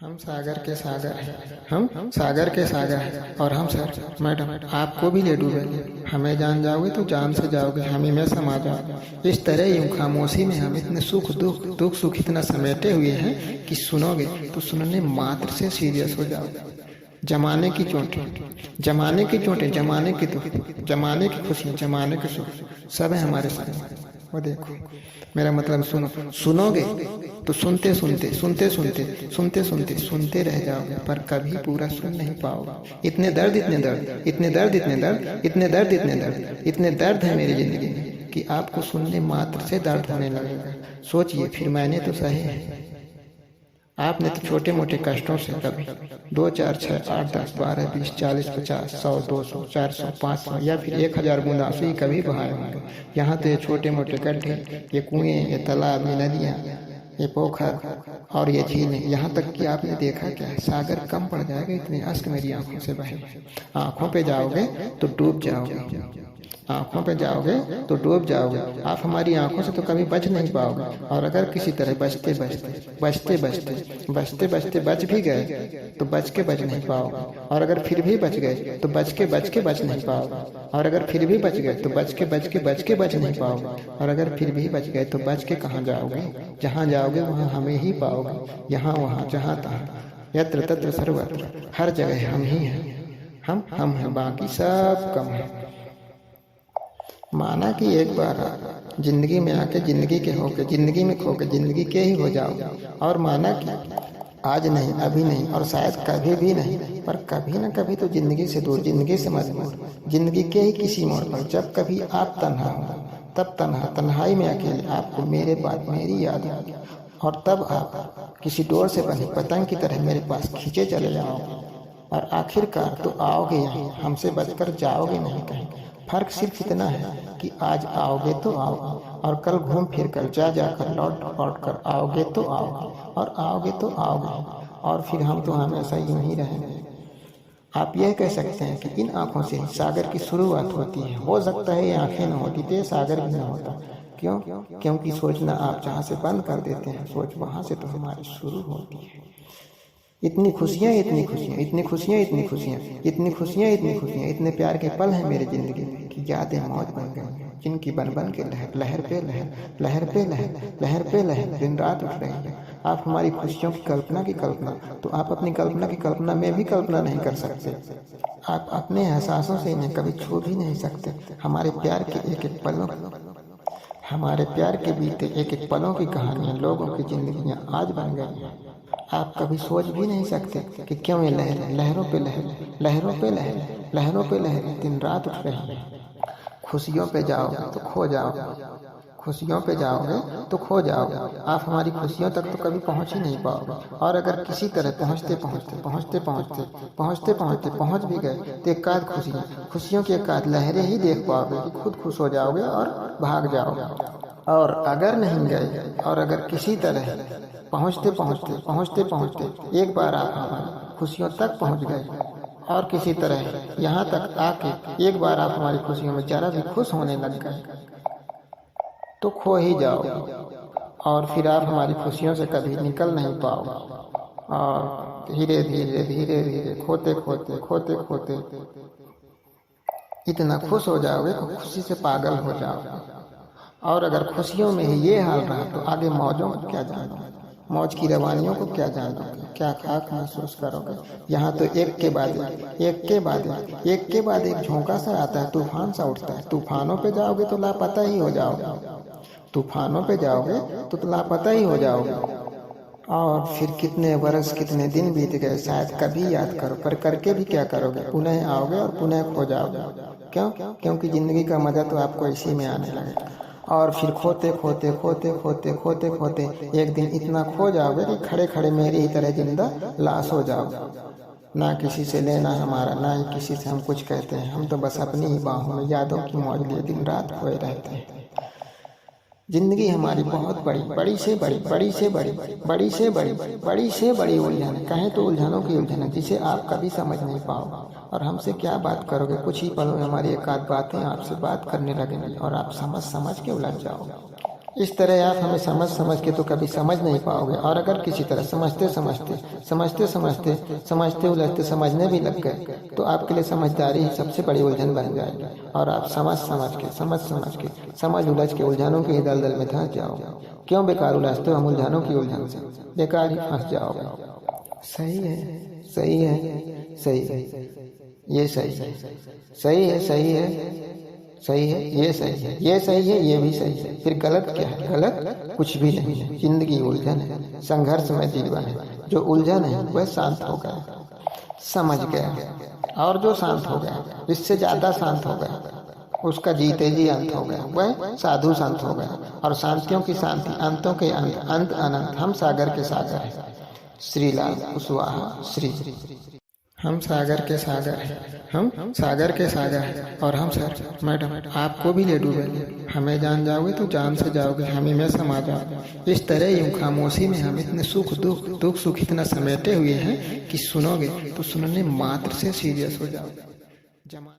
हम सागर के सागर हैं, हम सागर के सागर हैं और हम सर मैडम आपको भी ले डूबेंगे। हमें जान जाओगे तो जान से जाओगे, हम ही में समा जाओगे। इस तरह यूं खामोशी में हम इतने सुख दुख सुख इतना समेटे हुए हैं कि सुनोगे तो सुनने मात्र से सीरियस हो जाओगे। जमाने की चोटें, जमाने की चोटें, जमाने की दुख, जमाने की खुशियाँ, जमाने के सुख सब है हमारे साथ। वो देखो मेरा मतलब सुनो, सुनोगे तो सुनते सुनते सुनते सुनते सुनते सुनते सुनते रह जाओगे, पर कभी पूरा सुन नहीं पाओगे। इतने दर्द, इतने दर्द, इतने दर्द, इतने दर्द, इतने दर्द, इतने दर्द, इतने दर्द है मेरी जिंदगी में कि आपको सुनने मात्र से दर्द होने लगेगा। सोचिए फिर मैंने तो सहे है। आपने तो छोटे मोटे कष्टों से कभी 2, 4, 6, 8, 10, 12, 20, 40, 50, 100, 200, 400, 500 या फिर 1000 बूंद आंसू ही कभी बहाए होंगे। यहाँ तो ये छोटे मोटे गड्ढे, ये कुएं, ये तालाब, ये नदियाँ, ये पोखर और ये झीलें, यहाँ तक कि आपने देखा क्या है, सागर कम पड़ जाएगा इतने अश्क मेरी आंखों से बहे। आंखों पे जाओगे तो डूब जाओगे, आंखों पे जाओगे तो डूब जाओगे। आप हमारी आंखों से तो कभी बच नहीं पाओगे। और अगर किसी तरह बचते बचते बचते बचते बचते बचते बच भी गए तो बच के बच नहीं पाओगे। और अगर फिर भी बच गए तो बच के बच नहीं पाओगे। और अगर फिर भी बच गए तो बच के बच नहीं पाओगे। और अगर फिर भी बच गए तो बच के कहाँ जाओगे? जहाँ जाओगे वहाँ हमें ही पाओगे। यहाँ वहाँ जहाँ तहाँ यत्र तत्र सर्वत्र हर जगह हम ही हैं। हम हैं, बाकी सब कम है। माना कि एक बार आप जिंदगी में आके जिंदगी के होके जिंदगी में खोके जिंदगी के ही हो जाओगे। और माना कि आज नहीं, अभी नहीं और शायद कभी भी नहीं, पर कभी न कभी तो जिंदगी से दूर, जिंदगी से मजबूर, जिंदगी के ही किसी मोड़ पर जब कभी आप तन्हा हो, तब तन्हाई में अकेले आपको मेरे बात, मेरी याद आएगी। और तब आप किसी डोर से बंधी पतंग की तरह मेरे पास खींचे चले जाओगे। और आखिरकार तो आओगे यहाँ, हमसे बचकर जाओगे नहीं कहीं। फर्क सिर्फ इतना है कि आज आओगे तो आओगे और कल घूम फिर कर जाकर लौट कर आओगे तो आओगे और आओगे तो आओगे और फिर हम तो हमेशा यूं ही रहेंगे। आप यह कह सकते हैं कि इन आंखों से सागर की शुरुआत होती है। हो सकता है ये आंखें न होती तो ये सागर भी न होता। क्यों? क्योंकि सोचना आप जहाँ से बंद कर देते हैं सोच, वहाँ से तो हमारी शुरू होती है। इतनी खुशियाँ, इतनी खुशियाँ, इतनी खुशियाँ, इतनी खुशियाँ, इतनी खुशियाँ, इतनी खुशियाँ, इतने प्यार के पल हैं मेरी जिंदगी में कि यादें मौज बन गई, जिनकी बन बन के लहर, लहर पे लहर, लहर पे लहर, लहर पे लहर दिन रात उठ रही है। आप हमारी खुशियों की कल्पना तो आप अपनी कल्पना की कल्पना में भी कल्पना नहीं कर सकते। आप अपने एहसासों से इन्हें कभी छू भी नहीं सकते। हमारे प्यार के एक एक पलों, हमारे प्यार के बीते एक एक पलों की कहानियाँ लोगों की जिंदगियाँ आज बन गई हैं। आप कभी सोच भी नहीं सकते कि क्यों ये लहर, लहरों पे लहर, लहरों पे लहर, लहरों पे लहर दिन रात उठ रही है। खुशियों पे जाओगे तो खो जाओगे, खुशियों पे जाओगे तो खो जाओगे। आप हमारी खुशियों तक तो कभी पहुंच ही नहीं पाओगे। और अगर किसी तरह पहुंचते पहुंच भी गए तो एकाध खुशियों की एकाध लहरें ही देख पाओगे कि खुद खुश हो जाओगे और भाग जाओगे। और अगर नहीं गए और अगर किसी तरह पहुंचते एक बार आप हमारी खुशियों तक पहुंच गए और किसी तरह यहाँ तक आके एक बार आप हमारी खुशियों में जरा भी खुश होने लग गए तो खो ही जाओगे। और फिर आप हमारी खुशियों से कभी निकल नहीं पाओगे। और धीरे धीरे खोते इतना खुश हो जाओगे कि खुशी से पागल हो जाओगे। और अगर खुशियों में ही ये हाल रहा तो आगे मौजों को क्या जानोगे, मौज की रवानियों को क्या जानोगे, क्या खाक महसूस करोगे। यहाँ तो एक के बाद एक झोंका सा आता है, तूफान सा उठता है। तूफानों पे जाओगे तो लापता ही हो जाओगे, तूफानों पे जाओगे तो लापता ही हो जाओगे। और फिर कितने बरस कितने दिन बीत गए शायद कभी याद करो, पर करके भी क्या करोगे, पुनः आओगे और पुनः खो जाओगे। क्यों? क्योंकि जिंदगी का मजा तो आपको इसी में आने लगेगा। और फिर खोते एक दिन इतना खो जाओगे कि खड़े खड़े मेरी ही तरह जिंदा लाश हो जाओगे। ना किसी से लेना हमारा, ना ही किसी से हम कुछ कहते हैं। हम तो बस अपनी ही बाहों में यादों की मौज लिए दिन रात खोए रहते हैं। जिंदगी हमारी बहुत बड़ी से बड़ी उलझन, कहें तो उलझनों की उलझन है जिसे आप कभी समझ नहीं पाओगे। और हमसे क्या बात करोगे, कुछ ही पलों में हमारी एक आध बातें आपसे बात करने लगेंगी और आप समझ के उलझ जाओगे। इस तरह आप हमें समझ समझ के तो कभी समझ नहीं पाओगे, और अगर किसी तरह समझते उलझते समझने भी लग गए तो आपके लिए समझदारी ही सबसे बड़ी उलझन बन जाएगी, और आप समझ उलझ के उलझनों के ही दलदल में धंस जाओगे। क्यों बेकार उलझते हो हम उलझनों की उलझन से, बेकार ही फंस जाओगे। सही है, सही है, सही है, ये सही है, सही है, सही है, सही है, ये सही है, ये सही है, ये भी सही है, फिर गलत क्या है? गलत कुछ भी नहीं है। जिंदगी उलझन है, संघर्ष में जीवन है। जो उलझन है वह शांत हो गया, समझ गया, और जो शांत हो गया, इससे ज्यादा शांत हो गया, उसका जीते जी अंत हो गया, वह साधु संत हो गया। और शांतियों की शांति, अंतों के अंत, अंत अनंत। हम सागर के सागर हैं। श्रीलाल कुशवाहा श्री। हम सागर के सागर हैं, हम सागर के सागर हैं, और हम सर मैडम आपको भी ले डूबेंगे। हमें जान जाओगे तो जान से जाओगे, हमें में समा जाओगे। इस तरह यूं खामोशी में हम इतने सुख दुख सुख इतना समेटे हुए हैं कि सुनोगे तो सुनने मात्र से सीरियस हो जाओगे।